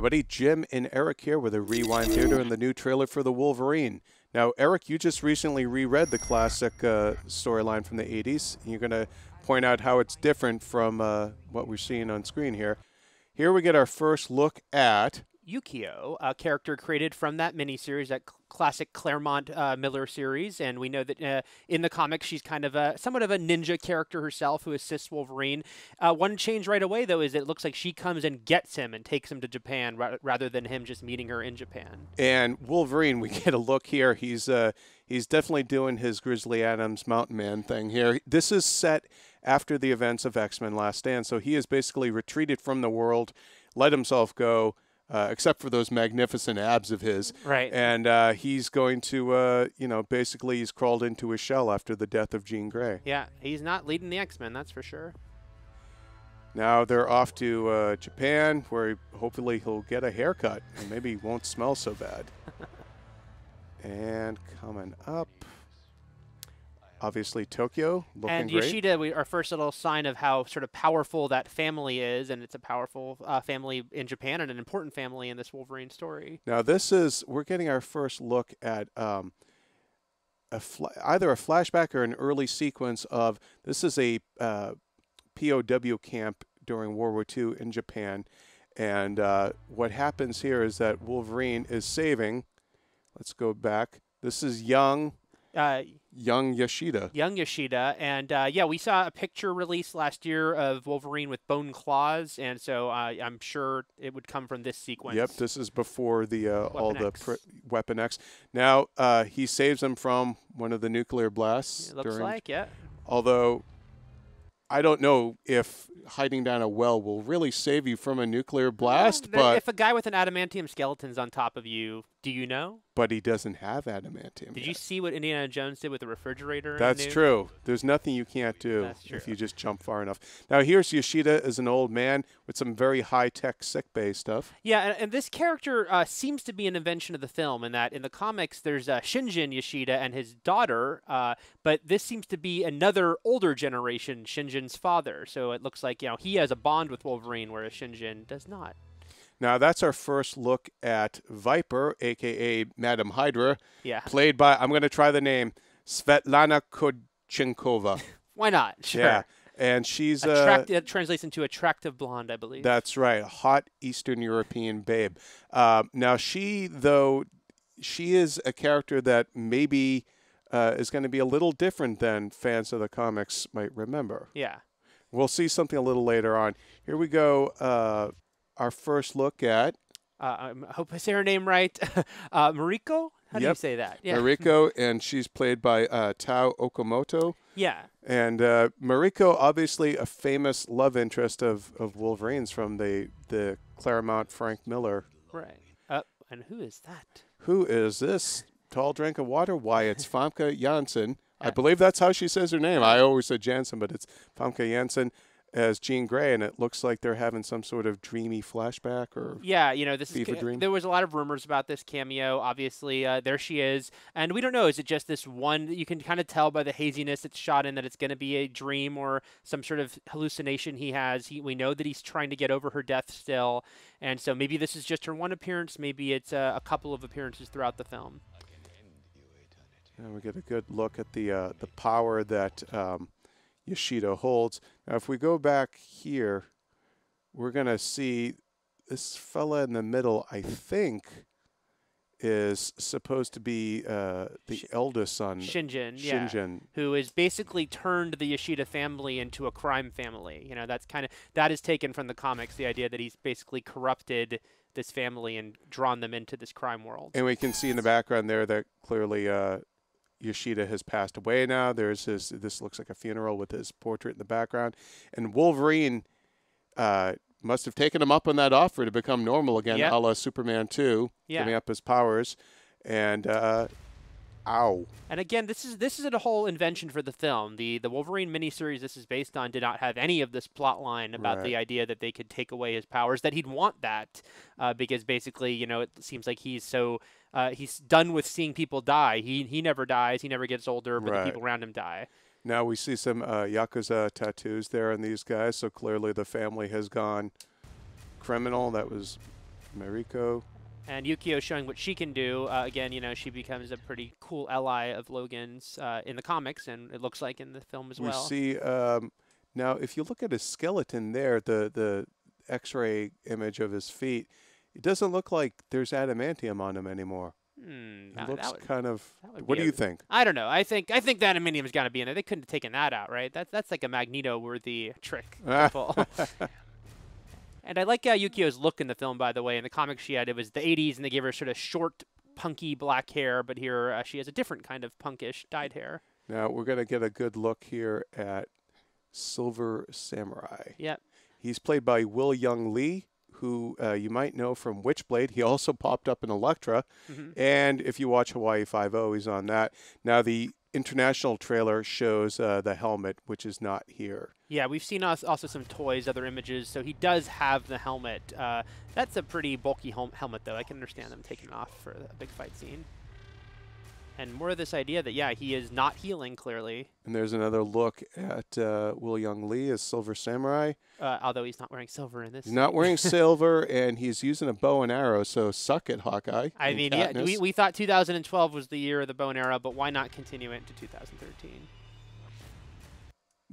everybody. Jim and Eric here with a Rewind Theater and the new trailer for the Wolverine. Now, Eric, you just recently reread the classic storyline from the 80s. You're going to point out how it's different from what we're seeing on screen here. Here we get our first look at Yukio, a character created from that miniseries, that classic Claremont Miller series, and we know that in the comics she's kind of somewhat of a ninja character herself who assists Wolverine. One change right away, though, is it looks like she comes and gets him and takes him to Japan rather than him just meeting her in Japan. And Wolverine, we get a look here. He's definitely doing his Grizzly Adams Mountain Man thing here. This is set after the events of X-Men Last Stand, so he has basically retreated from the world, let himself go. Except for those magnificent abs of his. Right. And he's going to, basically he's crawled into his shell after the death of Jean Grey. Yeah, he's not leading the X-Men, that's for sure. Now they're off to Japan, where hopefully he'll get a haircut and maybe he won't smell so bad. And coming up, obviously Tokyo, looking great. And Yoshida, our first little sign of how sort of powerful that family is, and it's a powerful family in Japan and an important family in this Wolverine story. Now we're getting our first look at either a flashback or an early sequence of, this is a POW camp during World War II in Japan. And what happens here is that Wolverine is saving, let's go back, this is young Yoshida. Young Yoshida. And, yeah, we saw a picture released last year of Wolverine with bone claws, and so I'm sure it would come from this sequence. Yep, this is before the Weapon X. Now, he saves him from one of the nuclear blasts. It looks like, yeah. Although, I don't know if hiding down a well will really save you from a nuclear blast, but if a guy with an adamantium skeleton's on top of you, do you know? But he doesn't have adamantium. Did you see what Indiana Jones did with the refrigerator? That's true. There's nothing you can't do if you just jump far enough. Now, here's Yoshida as an old man with some very high-tech sickbay stuff. Yeah, and this character seems to be an invention of the film, in that in the comics there's Shinjin Yoshida and his daughter, but this seems to be another older generation, Shinjin's father. So it looks like he has a bond with Wolverine, whereas Shinjin does not. Now, that's our first look at Viper, a.k.a. Madam Hydra, played by, I'm going to try the name, Svetlana Kodchenkova. Why not? Sure. Yeah, and she's... It translates into attractive blonde, I believe. That's right, a hot Eastern European babe. Now, she is a character that maybe is going to be a little different than fans of the comics might remember. Yeah. We'll see something a little later on. Here we go. Our first look at... I hope I say her name right. Mariko? How do you say that? Yeah. Mariko, and she's played by Tao Okamoto. Yeah. And Mariko, obviously a famous love interest of Wolverine's from the Claremont Frank Miller. Right. And who is that? Who is this? Tall drink of water? Why, it's Famke Janssen. I believe that's how she says her name. I always said Janssen, but it's Famke Janssen as Jean Grey, and it looks like they're having some sort of dreamy flashback or fever dream. There was a lot of rumors about this cameo. Obviously, there she is, and we don't know. Is it just this one? You can kind of tell by the haziness it's shot in that it's going to be a dream or some sort of hallucination he has. We know that he's trying to get over her death still, and so maybe this is just her one appearance. Maybe it's a couple of appearances throughout the film. And we get a good look at the power that Yoshida holds. Now, if we go back here, we're going to see this fella in the middle, I think, is supposed to be the eldest son. Shinjin, Shinjin. Who has basically turned the Yoshida family into a crime family. That is taken from the comics, the idea that he's basically corrupted this family and drawn them into this crime world. And we can see in the background there that clearly Yoshida has passed away now. There's this looks like a funeral with his portrait in the background. And Wolverine must have taken him up on that offer to become normal again, a la Superman 2, giving up his powers. And, ow. And again, this is a whole invention for the film. The Wolverine miniseries this is based on did not have any of this plot line about the idea that they could take away his powers, that he'd want that, because basically, it seems like he's so... he's done with seeing people die. He never dies. He never gets older, but the people around him die. Now we see some Yakuza tattoos there on these guys, so clearly the family has gone criminal. That was Mariko. And Yukio showing what she can do. Again, you know, she becomes a pretty cool ally of Logan's in the comics, and it looks like in the film as well. We see now, if you look at his skeleton there, the X-ray image of his feet, it doesn't look like there's adamantium on him anymore. It looks kind of. What do you think? I don't know. I think the adamantium's got to be in there. They couldn't have taken that out, right? That's like a Magneto-worthy trick to pull. And I like Yukio's look in the film, by the way. In the comics she had, it was the 80s, and they gave her sort of short, punky black hair. But here she has a different kind of punkish dyed hair. Now we're going to get a good look here at Silver Samurai. Yep. He's played by Will Young Lee, who you might know from Witchblade. He also popped up in Elektra. And if you watch Hawaii Five-0, he's on that. Now the international trailer shows the helmet, which is not here. Yeah, we've seen also some toys, other images, so he does have the helmet. That's a pretty bulky helmet, though. I can understand them taking it off for a big fight scene. And more of this idea that, yeah, he is not healing, clearly. And there's another look at Will Young Lee as Silver Samurai. Although he's not wearing silver in this. He's not wearing silver, and he's using a bow and arrow, so suck it, Hawkeye. I mean, yeah, we thought 2012 was the year of the bow and arrow, but why not continue it into 2013?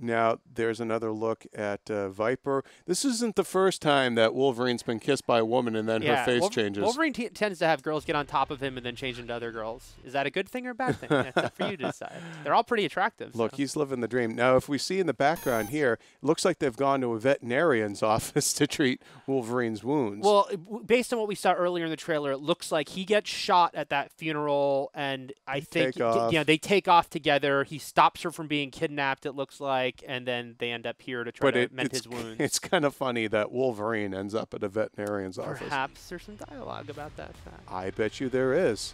Now, there's another look at Viper. This isn't the first time that Wolverine's been kissed by a woman and then her face changes. Wolverine tends to have girls get on top of him and then change into other girls. Is that a good thing or a bad thing? That's up for you to decide. They're all pretty attractive. Look, he's living the dream. Now, if we see in the background here, it looks like they've gone to a veterinarian's office to treat Wolverine's wounds. Well, based on what we saw earlier in the trailer, it looks like he gets shot at that funeral, and I think they take off together. He stops her from being kidnapped, it looks like. And then they end up here to try to mend his wounds. It's kind of funny that Wolverine ends up at a veterinarian's office. Perhaps there's some dialogue about that fact. I bet you there is.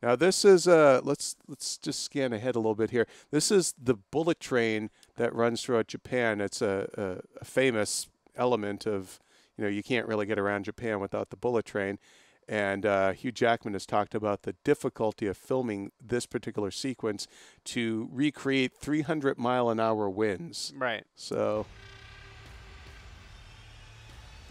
Now this is let's just scan ahead a little bit here. This is the bullet train that runs throughout Japan. It's a famous element of, you know, you can't really get around Japan without the bullet train. And Hugh Jackman has talked about the difficulty of filming this particular sequence to recreate 300-mile-an-hour winds. Right. So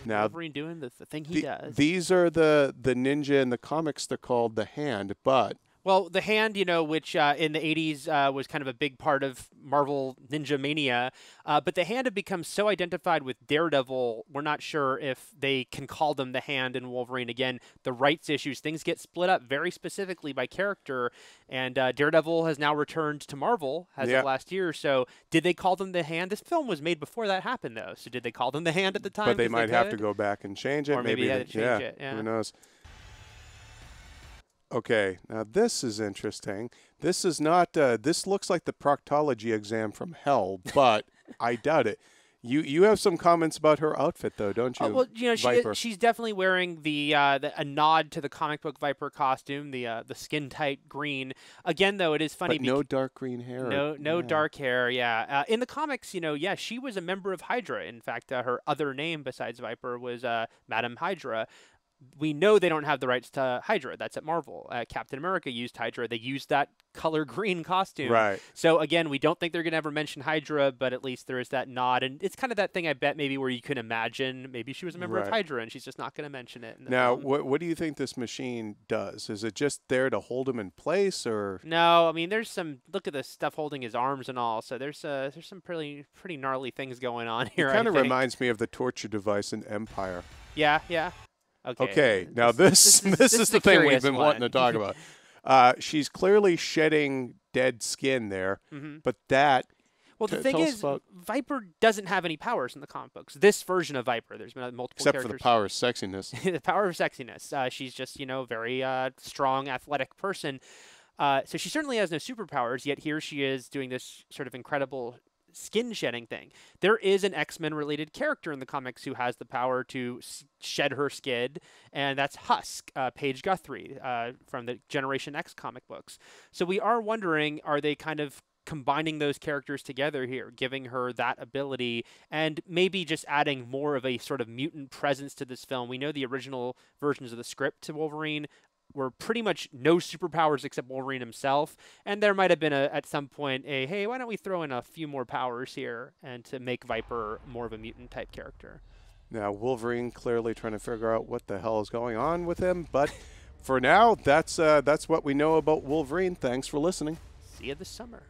now Wolverine doing the thing he does. These are the ninja in the comics. They're called the Hand, but. Well, the Hand, you know, which in the 80s was kind of a big part of Marvel Ninja Mania, but the Hand had become so identified with Daredevil, we're not sure if they can call them the Hand in Wolverine. Again, the rights issues, things get split up very specifically by character, and Daredevil has now returned to Marvel as of last year, so did they call them the Hand? This film was made before that happened, though, so did they call them the Hand at the time? But they might have to go back and change it. Or maybe they had to change it, yeah. Who knows? Okay, now this is interesting. This is not, this looks like the proctology exam from hell, but I doubt it. You have some comments about her outfit, though, don't you? Well, you know, she's definitely wearing a nod to the comic book Viper costume, the skin tight green. Again, though, it is funny. But no dark green hair. No dark hair. Yeah. In the comics, you know, yeah, she was a member of Hydra. In fact, her other name besides Viper was Madam Hydra. We know they don't have the rights to Hydra. That's at Marvel. Captain America used Hydra. They used that color green costume. Right. So, again, we don't think they're going to ever mention Hydra, but at least there is that nod. And it's kind of that thing, I bet, maybe where you can imagine maybe she was a member of Hydra and she's just not going to mention it. Now, what do you think this machine does? Is it just there to hold him in place, or? No, I mean, there's some, look at the stuff holding his arms and all. So there's some pretty gnarly things going on here. It kind of reminds me of the torture device in Empire. Yeah, yeah. Okay, now this is the thing we've been wanting to talk about. She's clearly shedding dead skin there, but that. Well, the thing is, Viper doesn't have any powers in the comic books. This version of Viper, there's been multiple except characters. For the power of sexiness. The power of sexiness. She's just, you know, very strong, athletic person. So she certainly has no superpowers, yet here she is doing this sort of incredible skin shedding thing. There is an X-Men related character in the comics who has the power to shed her skin, and that's Husk, Paige Guthrie, from the Generation X comic books. So we are wondering, are they kind of combining those characters together here, giving her that ability, and maybe just adding more of a sort of mutant presence to this film? We know the original versions of the script to Wolverine were pretty much no superpowers except Wolverine himself, and there might have been at some point hey, why don't we throw in a few more powers here and to make Viper more of a mutant type character? Now, Wolverine clearly trying to figure out what the hell is going on with him. But for now, that's what we know about Wolverine. Thanks for listening. See you this summer.